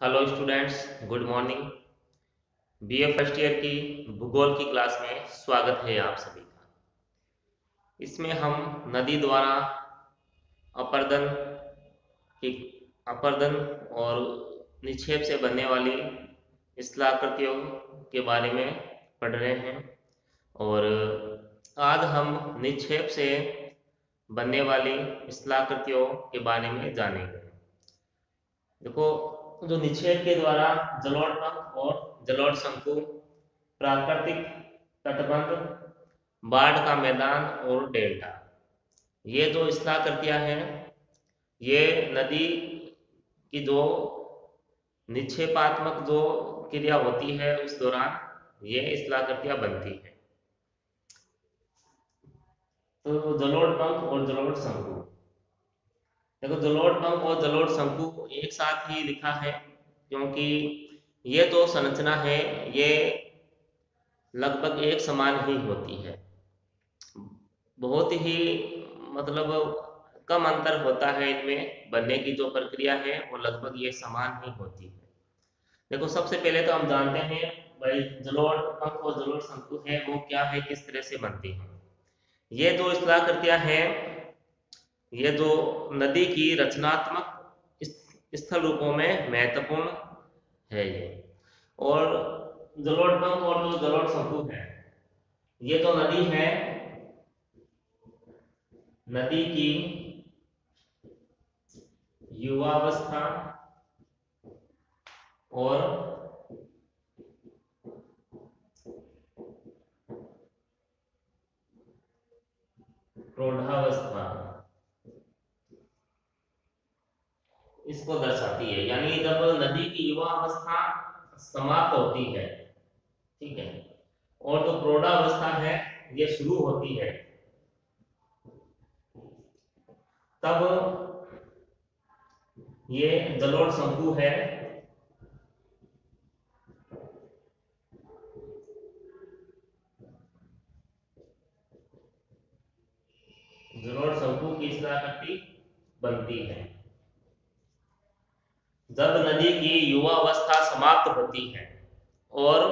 Hello students, good morning. BA first year की भूगोल की क्लास में स्वागत है आप सभी का। इसमें हम नदी द्वारा अपर्दन की अपर्दन और निक्षेप से बनने वाली स्थलाकृतियों के बारे में पढ़ रहे हैं। और आज हम निक्षेप से बनने वाली स्थलाकृतियों के बारे में जानेंगे। देखो, जो निक्षेप के द्वारा जलोढ़ पंख और जलोढ़ शंकु, प्राकृतिक तटबंध, बाढ़ का मैदान और डेल्टा, ये जो स्थलाकृतियां हैं, ये नदी की जो निक्षेपात्मक जो क्रिया होती है उस दौरान ये स्थलाकृतियां बनती है। तो जलोढ़ पंख और जलोढ़ शंकु, देखो जलोढ़ पंख और जलोढ़ शंकु एक साथ ही लिखा है क्योंकि ये जो संरचना है ये लगभग एक समान ही होती है। बहुत ही मतलब कम अंतर होता है इनमें, बनने की जो प्रक्रिया है वो लगभग ये समान ही होती है। देखो, सबसे पहले तो हम जानते हैं भाई जलोढ़ पंख और जलोढ़ शंकु है वो क्या है, किस तरह से बनती है। ये जो स्थलाकृतियां हैं, ये जो नदी की रचनात्मक स्थल रूपों में महत्वपूर्ण है ये। और जलोढ़ पंख और जो जलोढ़ शंकु है, ये जो नदी है, नदी की युवावस्था और प्रौढ़ावस्था इसको दर्शाती है। यानी जब नदी की युवा अवस्था समाप्त होती है, ठीक है, और जो प्रौढ़ावस्था है ये शुरू होती है, तब ये जलोढ़ शंकु है। जलोढ़ शंकु की स्थलाकृति बनती है जब नदी की युवा अवस्था समाप्त होती है और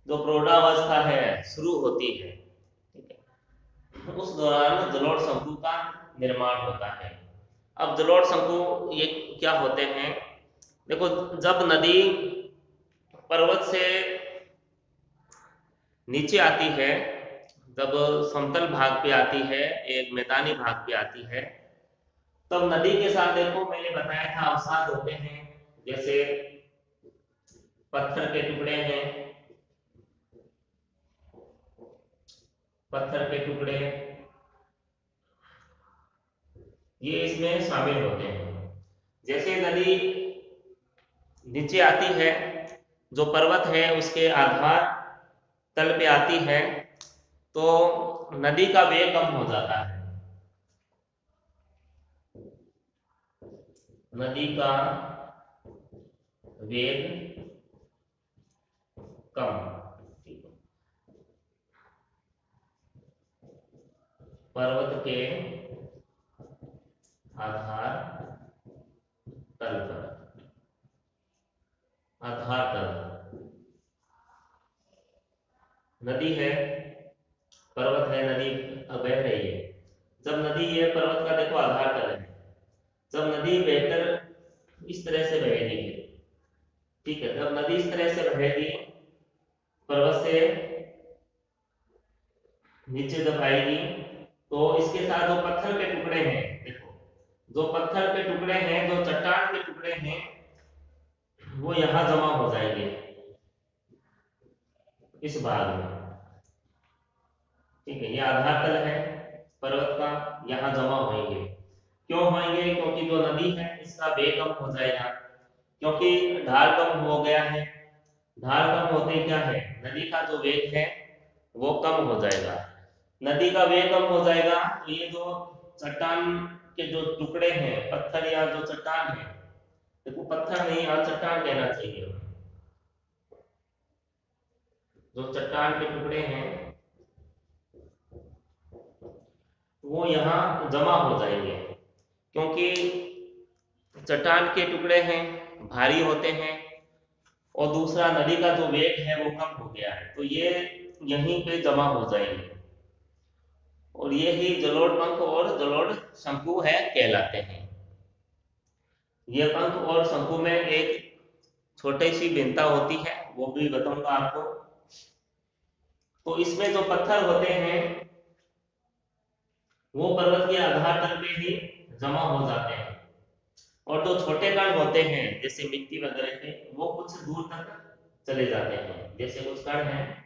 जो प्रौढ़ावस्था है शुरू होती है, ठीक है, उस दौरान जलोढ़ शंकु का निर्माण होता है। अब जलोढ़ शंकु ये क्या होते हैं? देखो, जब नदी पर्वत से नीचे आती है, जब समतल भाग पे आती है, एक मैदानी भाग पे आती है, तब नदी के साथ देखो मैंने बताया था अवसाद होते हैं। जैसे पत्थर के टुकड़े हैं, पत्थर के टुकड़े ये इसमें शामिल होते हैं। जैसे नदी नीचे आती है, जो पर्वत है उसके आधार तल पे आती है, तो नदी का वेग कम हो जाता है। नदी का वेग कम, पर्वत के आधार तल पर, आधार तल नदी है, पर्वत है, नदी बह रही है। जब नदी ये पर्वत का देखो आधार तल है, जब नदी बहकर इस तरह से बहेगी, ठीक है, जब नदी इस तरह से बहेगी, पर्वत से नीचे जब आएगी, तो इसके साथ जो पत्थर के टुकड़े हैं, देखो जो पत्थर के टुकड़े हैं, जो चट्टान के टुकड़े हैं, वो यहां जमा हो जाएंगे इस भाग में, ठीक है। ये आधार तल है पर्वत का, यहाँ जमा होंगे। क्यों होंगे? क्योंकि जो नदी है इसका वेग कम हो जाएगा, क्योंकि ढाल कम हो गया है। ढाल कम होते क्या है, नदी का जो वेग है वो कम हो जाएगा। नदी का वेग कम हो जाएगा तो ये जो चट्टान के जो टुकड़े हैं, पत्थर या जो चट्टान है, देखो पत्थर नहीं और चट्टान कहना चाहिए, जो चट्टान के टुकड़े हैं वो यहाँ जमा हो जाएंगे, क्योंकि चट्टान के टुकड़े हैं भारी होते हैं, और दूसरा नदी का जो वेग है वो कम हो गया है, तो ये यहीं पे जमा हो जाएंगे, और ये ही जलोढ़ पंख और जलोढ़ शंकु है कहलाते हैं। ये पंख और शंकु में एक छोटी सी भिन्नता होती है, वो भी बताऊंगा आपको। तो इसमें जो पत्थर होते हैं वो पर्वत के आधार तल पे ही जमा हो जाते हैं, और जो छोटे कण होते हैं जैसे मिट्टी वगैरह के, वो कुछ दूर तक चले जाते हैं, जैसे कुछ कण हैं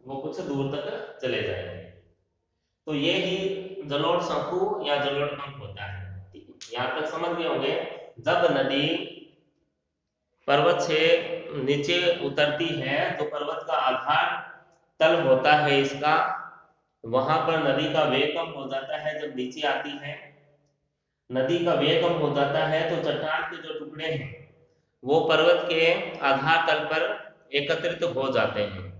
वो कुछ दूर तक चले जाएंगे। तो ये ही जलोढ़ शंकु या जलोढ़ पंख होता है। ठीक है, यहाँ तक समझ गए होंगे। जब नदी पर्वत से नीचे उतरती है तो पर्वत का आधार तल होता है इसका, वहां पर नदी का वेग कम हो जाता है। जब नीचे आती है नदी का वेग कम हो जाता है तो चट्टान के जो टुकड़े हैं वो पर्वत के आधार तल पर एकत्रित हो जाते हैं,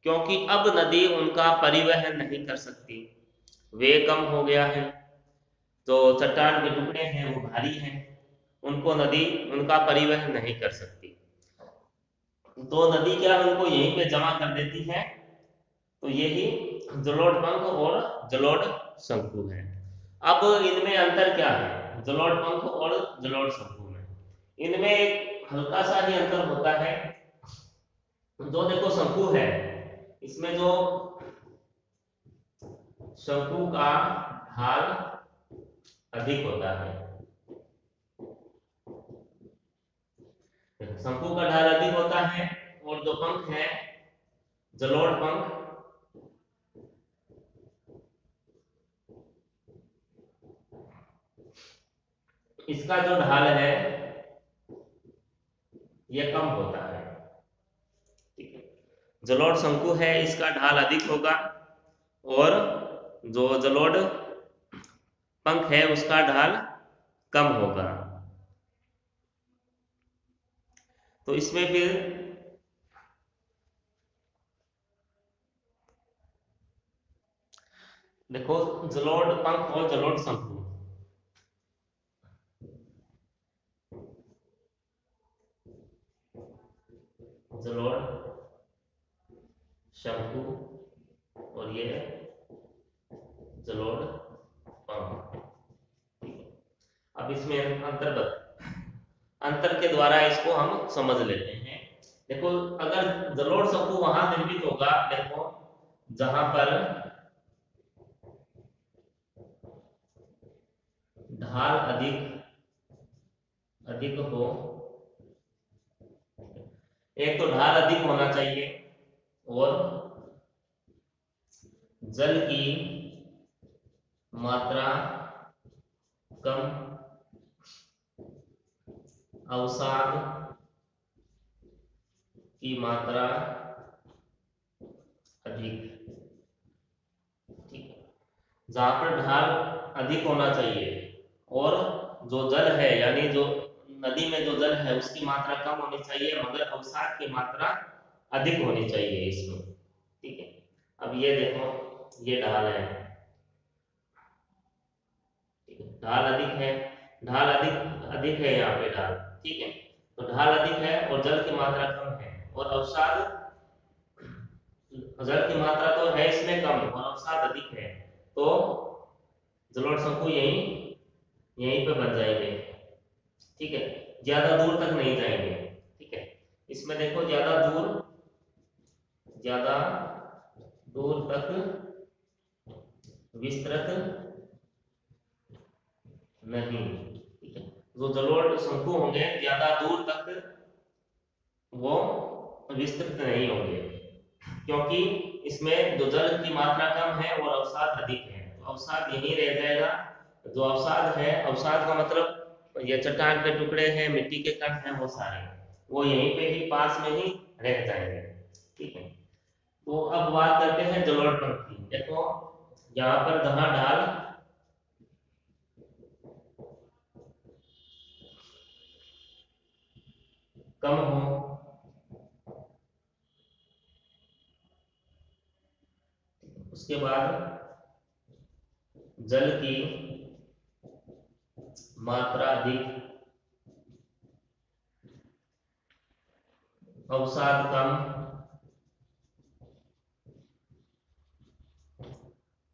क्योंकि अब नदी उनका परिवहन नहीं कर सकती, वेग कम हो गया है। तो चट्टान के टुकड़े हैं वो भारी हैं, उनको नदी उनका परिवहन नहीं कर सकती, तो नदी क्या उनको यहीं पे जमा कर देती है। तो यही जलोढ़ पंख और जलोढ़ शंकु है। अब इनमें अंतर क्या है जलोढ़ पंख और जलोढ़ शंकु में? इनमें एक हल्का सा ही अंतर होता है। जो देखो शंकु है, इसमें जो शंकु का ढाल अधिक होता है, शंकु का ढाल अधिक होता है, और जो पंख है जलोढ़ पंख, इसका जो ढाल है ये कम होता है। ठीक है, जलोढ़ शंकु है इसका ढाल अधिक होगा, और जो जलोढ़ पंख है उसका ढाल कम होगा। तो इसमें फिर देखो जलोढ़ पंख और जलोढ़ शंकु, जलोढ़ शंकु और ये जलोढ़ पंख। अब इसमें अंतर के द्वारा इसको हम समझ लेते हैं। देखो अगर जलोढ़ शंकु वहां निर्मित होगा, देखो जहां पर ढाल अधिक अधिक हो, एक तो ढाल अधिक होना चाहिए, और जल की मात्रा कम, अवसाद की मात्रा अधिक। ठीक है, जहां पर ढाल अधिक होना चाहिए और जो जल है यानी जो नदी में जो जल है उसकी मात्रा कम होनी चाहिए, मगर अवसाद की मात्रा अधिक होनी चाहिए इसमें। ठीक है, अब ये देखो ये ढाल है, ठीक है, ढाल अधिक है, ढाल अधिक अधिक है यहाँ पे ढाल। ठीक है, तो ढाल अधिक है और जल की मात्रा कम है, और अवसाद जल की मात्रा तो है इसमें कम और अवसाद अधिक है, तो जलोढ़ शंकु यहीं यहीं पे बन जाएंगे। ठीक है, ज्यादा दूर तक नहीं जाएंगे। ठीक है, इसमें देखो ज्यादा दूर तक विस्तृत नहीं। ठीक है, जो जलोढ़ शंकु होंगे ज्यादा दूर तक वो विस्तृत नहीं होंगे, क्योंकि इसमें जो जल की मात्रा कम है और अवसाद अधिक है, तो अवसाद यहीं रह जाएगा। जो अवसाद है, अवसाद का मतलब ये चट्टान के टुकड़े हैं, मिट्टी के कण हैं, वो सारे वो यहीं पे ही पास में ही रह जाएंगे। ठीक है, तो अब बात करते हैं जलोढ़ पंख की। देखो यहाँ पर जहां ढाल कम हो, उसके बाद जल की मात्रा अधिक अवसाद कम,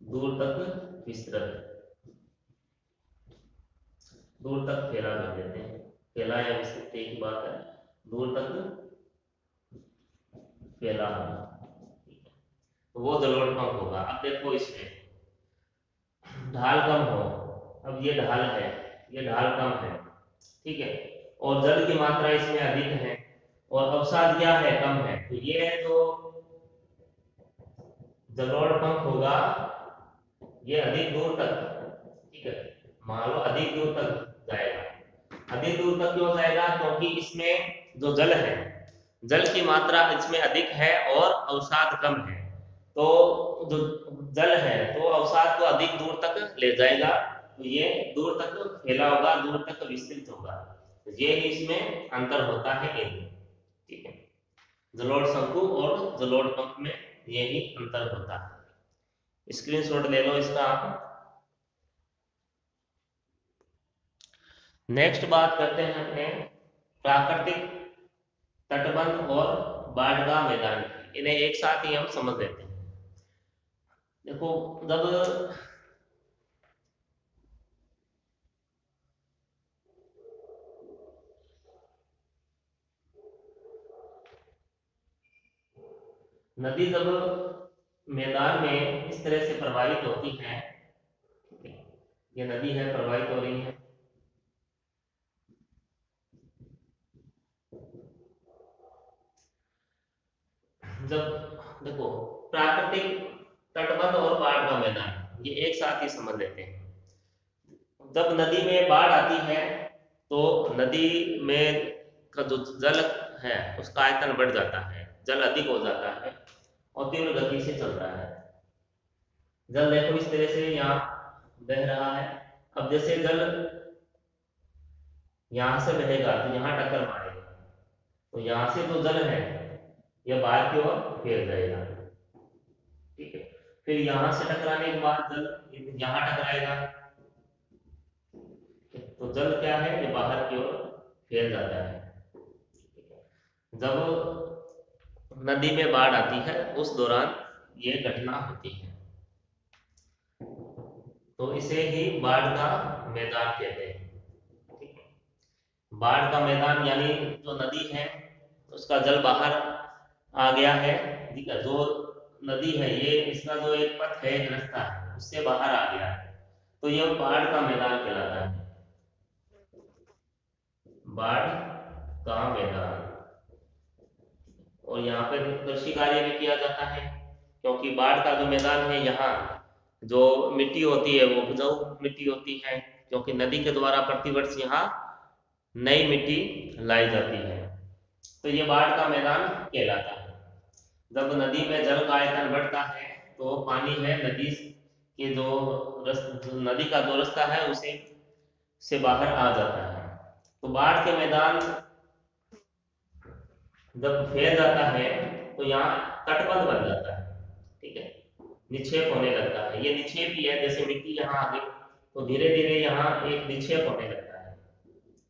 दूर तक विस्तृत, दूर तक फैला कर देते हैं, फैला या विस्तृत एक ही बात है, दूर तक फैला तो वो जलोढ़ पंख होगा। अब देखो इसमें ढाल कम हो, अब ये ढाल है, ये ढाल कम है, ठीक है, और जल की मात्रा इसमें अधिक है, और अवसाद क्या है, कम है, तो ये जो जलोढ़ पंख होगा ये अधिक दूर तक, ठीक है, मान लो अधिक दूर तक जाएगा। अधिक दूर तक क्यों जाएगा, क्योंकि इसमें जो जल है, जल की मात्रा इसमें अधिक है और अवसाद कम है, तो जो जल है तो अवसाद को अधिक दूर तक ले जाएगा, तो ये दूर तक फैला होगा, दूर तक विस्तृत होगा, तो ये ही इसमें अंतर होता है इनमें, ठीक है, जलोढ़ शंकु और जलोढ़ पंख में यही अंतर होता है। स्क्रीनशॉट ले लो इसका आप। नेक्स्ट बात करते हैं अपने प्राकृतिक तटबंध और बाढ़ मैदान की, इन्हें एक साथ ही हम समझ लेते हैं। देखो जब नदी जब मैदान में इस तरह से प्रवाहित होती है, ये नदी है प्रवाहित हो रही है, जब देखो प्राकृतिक तटबंध और बाढ़ का मैदान ये एक साथ ही समझ लेते हैं। जब नदी में बाढ़ आती है तो नदी में का जो जल है उसका आयतन बढ़ जाता है, जल अधिक हो जाता है और तीव्र गति से चलता है। जल देखो इस तरह से यहाँ बह रहा है, अब जैसे जल यहाँ से बहेगा तो यहाँ टक्कर मारेगा, तो यहाँ से जो जल है यह बाहर की ओर फैल जाएगा, ठीक है, फिर यहाँ से टकराने के बाद जल यहाँ टकराएगा, तो जल क्या है ये बाहर की ओर फैल जाता है। जब नदी में बाढ़ आती है उस दौरान ये घटना होती है, तो इसे ही बाढ़ का मैदान कहते हैं, ठीक है। बाढ़ का मैदान यानी जो नदी है उसका जल बाहर आ गया है, ठीक है, जो नदी है ये इसका जो एक पथ है, एक रास्ता है, उससे बाहर आ गया है, तो यह बाढ़ का मैदान कहलाता है, बाढ़ का मैदान। और यहाँ पे कृषि कार्य भी किया जाता है, क्योंकि बाढ़ का जो मैदान है यहाँ जो मिट्टी होती है वो उपजाऊ मिट्टी होती है, क्योंकि नदी के द्वारा प्रतिवर्ष यहाँ नई मिट्टी लाई जाती है, तो ये बाढ़ का मैदान कहलाता है। जब नदी में जल का आयतन बढ़ता है तो पानी है नदी के जो नदी का जो रास्ता है उसे से बाहर आ जाता है, तो बाढ़ के मैदान जब फैल जाता है तो यहाँ तटबंध बन जाता है, ठीक है, निक्षेप होने लगता है, ये निक्षेप ही है, जैसे मिट्टी यहाँ आ गई तो धीरे धीरे यहाँ एक निक्षेप होने लगता है,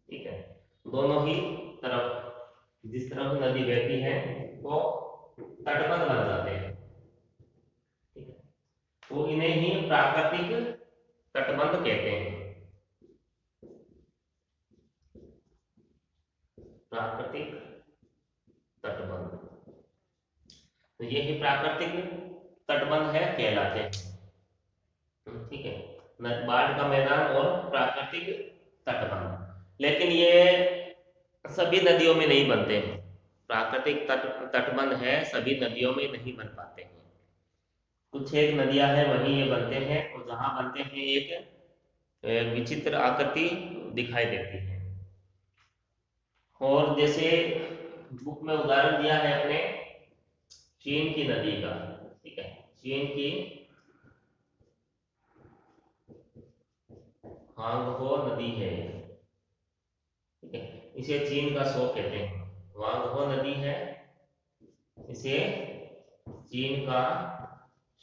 ठीक है, दोनों ही तरफ जिस तरफ नदी बहती है वो तटबंध बन जाते हैं, ठीक है, तो इन्हें ही प्राकृतिक तटबंध कहते हैं, प्राकृतिक तटबंध, तो ये ही प्राकृतिक तटबंध है कहलाते हैं, ठीक है, बाढ़ का मैदान और प्राकृतिक तटबंध। लेकिन ये सभी नदियों में नहीं बनते हैं, प्राकृतिक तटबंध है सभी नदियों में नहीं बन पाते हैं, कुछ एक नदियां हैं वहीं ये बनते हैं, और जहां बनते हैं एक विचित्र आकृति दिखाई देती है। और जैसे बुक में उदाहरण दिया है अपने चीन की नदी का, ठीक है, चीन की हांगहो नदी है, ठीक है, इसे चीन का शोक कहते हैं, वांगहो नदी है इसे चीन का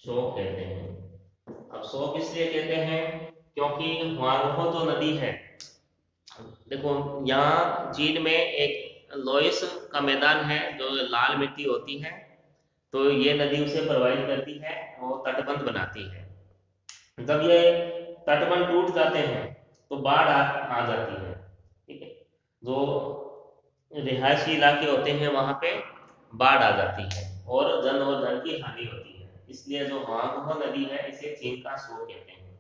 शोक कहते हैं। अब शोक इसलिए कहते हैं क्योंकि वांगहो जो नदी है, देखो यहाँ चीन में एक लोइस का मैदान है, जो लाल मिट्टी होती है, तो ये नदी उसे प्रभावित करती है और तटबंध बनाती है। जब ये तटबंध टूट जाते हैं तो बाढ़ आ जाती है। ठीक है, जो रिहायशी इलाके होते हैं वहां पे बाढ़ आ जाती है और जन और धन की हानि होती है। इसलिए जो हुआंगहो नदी है इसे चीन का शो कहते हैं,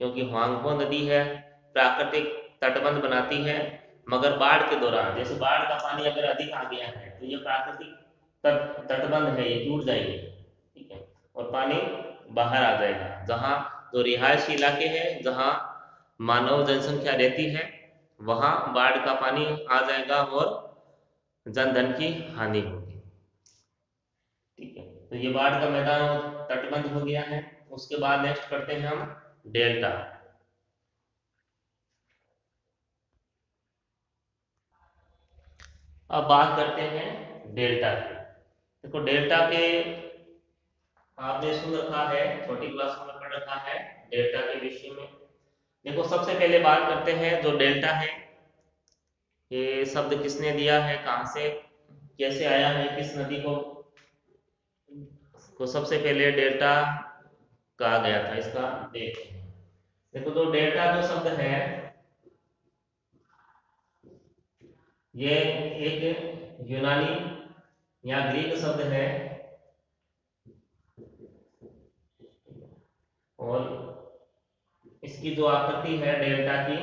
क्योंकि हुआंगहो नदी है प्राकृतिक तटबंध बनाती है, मगर बाढ़ के दौरान, जैसे बाढ़ का पानी अगर अधिक आ गया है तो ये प्राकृतिक तटबंध है, ये टूट जाएंगे। ठीक है, और पानी बाहर आ जाएगा, जहाँ जो रिहायशी इलाके हैं, जहाँ मानव जनसंख्या रहती है, वहां बाढ़ का पानी आ जाएगा और जन धन की हानि होगी। ठीक है, तो ये बाढ़ का मैदान और तटबंध हो गया है। उसके बाद नेक्स्ट करते हैं हम डेल्टा। अब बात करते हैं डेल्टा की। देखो डेल्टा के आपने सुन रखा है, छोटी क्लास में पढ़ रखा है डेल्टा के विषय में। देखो सबसे पहले बात करते हैं जो डेल्टा है, ये शब्द किसने दिया है, कहाँ से कैसे आया है, किस नदी को, तो सबसे पहले डेल्टा कहा गया था, इसका देखते हैं। देखो तो डेल्टा जो शब्द है ये एक यूनानी या ग्रीक शब्द है, और इसकी जो आकृति है डेल्टा की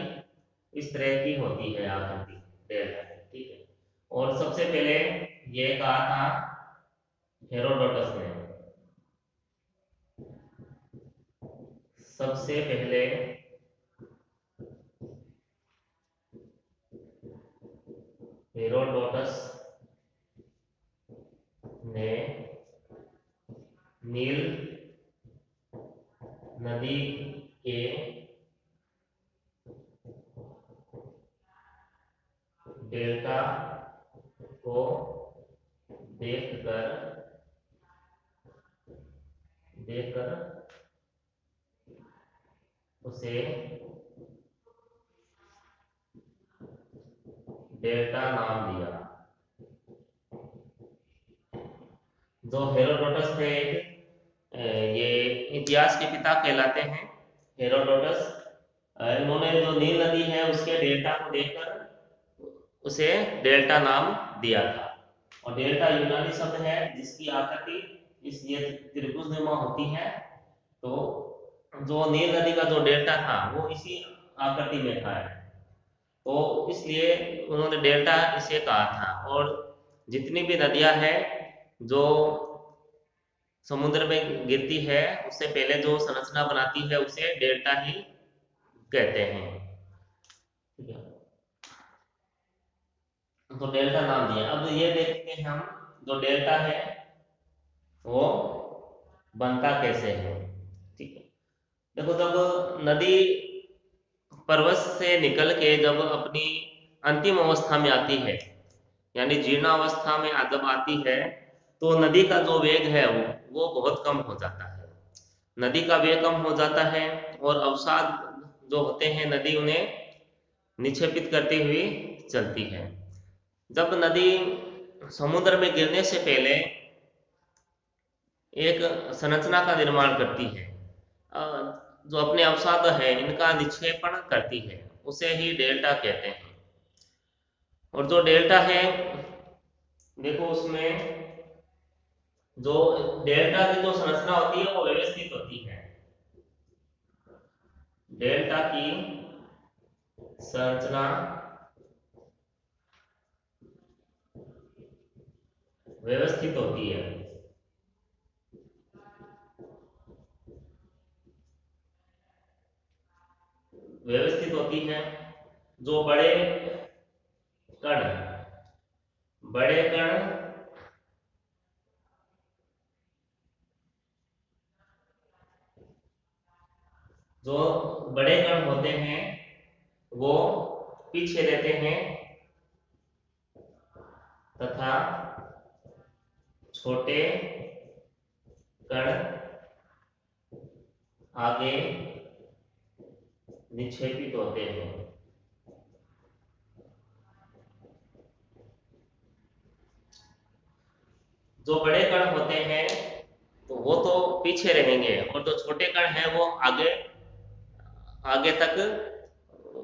इस तरह की होती है आकृति डेल्टा की। ठीक है, और सबसे पहले ये कहा था हेरोडोटस ने, सबसे पहले हेरोडोटस ने नील नदी के डेल्टा को देखकर देखकर उसे डेल्टा नाम दिया। जो हेरोडोटस थे ये इतिहास के पिता कहलाते हैं, हेरोडोटस। इन्होंने जो नील नदी है उसके डेल्टा को देखकर उसे डेल्टा नाम दिया था। और डेल्टा यूनानी शब्द है जिसकी आकृति इस ये त्रिभुजनुमा होती है। तो जो नील नदी का जो डेल्टा था वो इसी आकृति में था, तो इसलिए उन्होंने डेल्टा इसे कहा था। और जितनी भी नदियां हैं जो समुद्र में गिरती है उससे पहले जो संरचना बनाती है उसे डेल्टा ही कहते हैं। ठीक है, तो डेल्टा नाम दिया। अब ये देखते हैं हम जो डेल्टा है वो बनता कैसे है। ठीक है, देखो जब नदी पर्वत से निकल के जब अपनी अंतिम अवस्था में आती है, यानी जीर्णावस्था में जब आती है, तो नदी का जो वेग है वो बहुत कम हो जाता है। नदी का वेग कम हो जाता है और अवसाद जो होते हैं नदी उन्हें निक्षेपित करती हुई चलती है। जब नदी समुद्र में गिरने से पहले एक संरचना का निर्माण करती है, जो अपने अवसाद है इनका निक्षेपण करती है, उसे ही डेल्टा कहते हैं। और जो डेल्टा है देखो उसमें जो डेल्टा की जो संरचना होती है वो व्यवस्थित होती है। डेल्टा की संरचना व्यवस्थित होती है। व्यवस्थित होती है। जो कण बड़े कण जो बड़े कण होते हैं वो पीछे रहते हैं तथा छोटे कण आगे निक्षेपित होते हैं। जो बड़े कण होते हैं तो वो तो पीछे रहेंगे, और जो छोटे कण हैं वो आगे आगे तक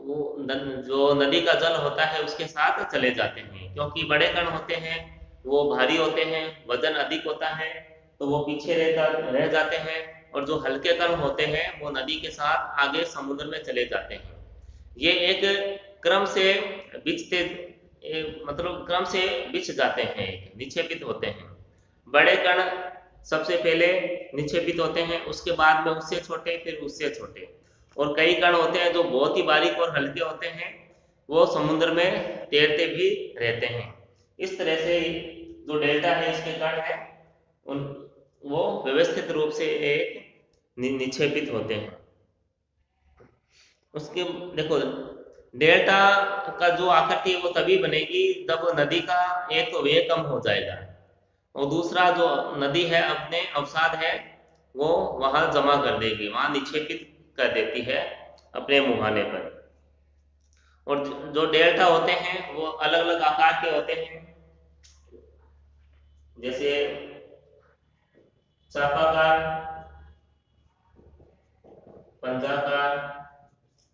वो जो नदी का जल होता है उसके साथ चले जाते हैं, क्योंकि बड़े कण होते हैं वो भारी होते हैं, वजन अधिक होता है, तो वो पीछे रह जाते हैं, और जो हल्के कण होते हैं वो नदी के साथ आगे समुद्र में चले जाते हैं। ये एक क्रम से बिछते मतलब क्रम से बिछ जाते हैं, निक्षेपित होते हैं। बड़े कण सबसे पहले निक्षेपित होते हैं, उसके बाद में उससे छोटे, फिर उससे छोटे, और कई कण होते हैं जो बहुत ही बारीक और हल्के होते हैं, वो समुद्र में तैरते भी रहते हैं। इस तरह से जो डेल्टा है इसके कण है उन वो व्यवस्थित रूप से एक निक्षेपित होते हैं। उसके देखो, डेल्टा का जो आकृति है वो तभी बनेगी जब नदी का एक तो वेग कम हो जाएगा, और दूसरा जो नदी है अपने अवसाद है वो वहां जमा कर देगी, वहां निक्षेपित कर देती है अपने मुहाने पर। और जो डेल्टा होते हैं वो अलग अलग आकार के होते हैं, जैसे चापाकार, पंजाकार,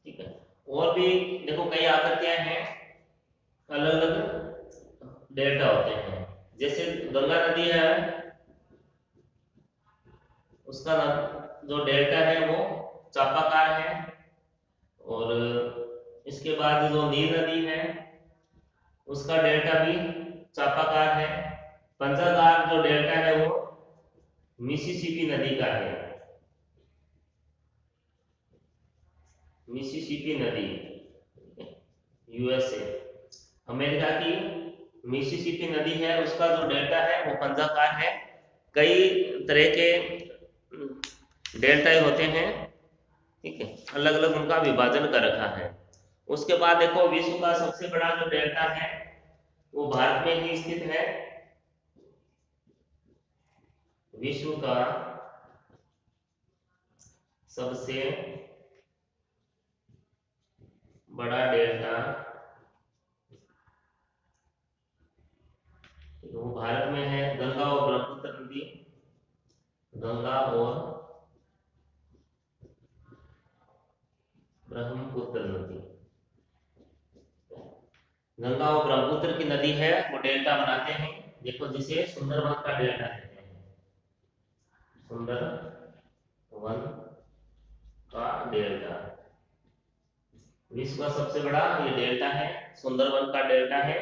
ठीक है, और भी देखो कई आकृतियां हैं, अलग अलग डेल्टा होते हैं। जैसे गंगा नदी है, उसका जो डेल्टा है वो चापाकार है, और इसके बाद जो नील नदी है उसका डेल्टा भी चापाकार है। पंजाकार जो डेल्टा है वो मिसिसिपी नदी का है, मिसिसिपी नदी, यूएसए, अमेरिका की मिसिसिपी नदी है, उसका जो डेल्टा है वो पंजाकार है। कई तरह के डेल्टा होते हैं, ठीक है, अलग अलग उनका विभाजन कर रखा है। उसके बाद देखो विश्व का सबसे बड़ा जो डेल्टा है वो भारत में ही स्थित है। विश्व का सबसे बड़ा डेल्टा वो भारत में है, गंगा और ब्रह्मपुत्र नदी, गंगा और ब्रह्मपुत्र नदी, गंगा और ब्रह्मपुत्र की नदी है वो डेल्टा बनाते हैं। देखो जिसे सुंदरवन का डेल्टा कहते हैं, सुंदरवन का डेल्टा, विश्व का सबसे बड़ा ये डेल्टा है, सुंदरवन का डेल्टा है,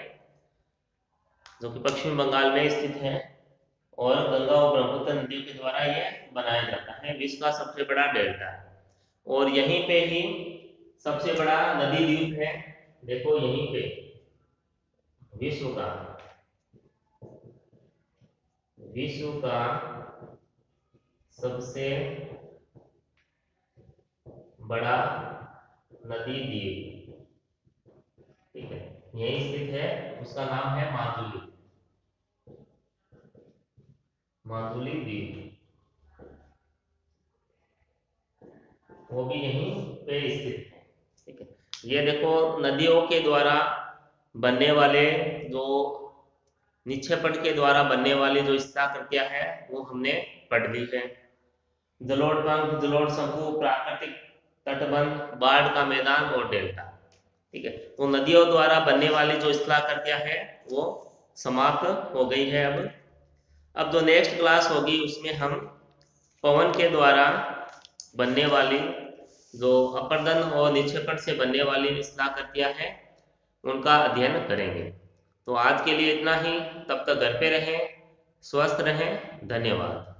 जो कि पश्चिम बंगाल में स्थित है, और गंगा और ब्रह्मपुत्र नदियों के द्वारा यह बनाया जाता है विश्व का सबसे बड़ा डेल्टा। और यहीं पे ही सबसे बड़ा नदी द्वीप है, देखो यहीं पे विश्व का सबसे बड़ा नदी द्वीप, ठीक है, यही स्थित है, उसका नाम है माजुली द्वीप, वो भी यहीं पे स्थित है, ठीक है। ये देखो नदियों के द्वारा बनने वाले जो निक्षेपण के द्वारा बनने वाली जो स्थलाकृतियां है वो हमने पढ़ ली है। जलोढ़ पंख, जलोढ़ शंकु, प्राकृतिक तटबंध, बाढ़ का मैदान और डेल्टा, ठीक है। तो नदियों द्वारा बनने वाली जो स्थलाकृतियां है वो समाप्त हो गई है। अब जो नेक्स्ट क्लास होगी उसमें हम पवन के द्वारा बनने वाली जो अपर्दन और निक्षेपण से बनने वाली स्थलाकृतियां हैं उनका अध्ययन करेंगे। तो आज के लिए इतना ही, तब तक घर पे रहें, स्वस्थ रहें, धन्यवाद।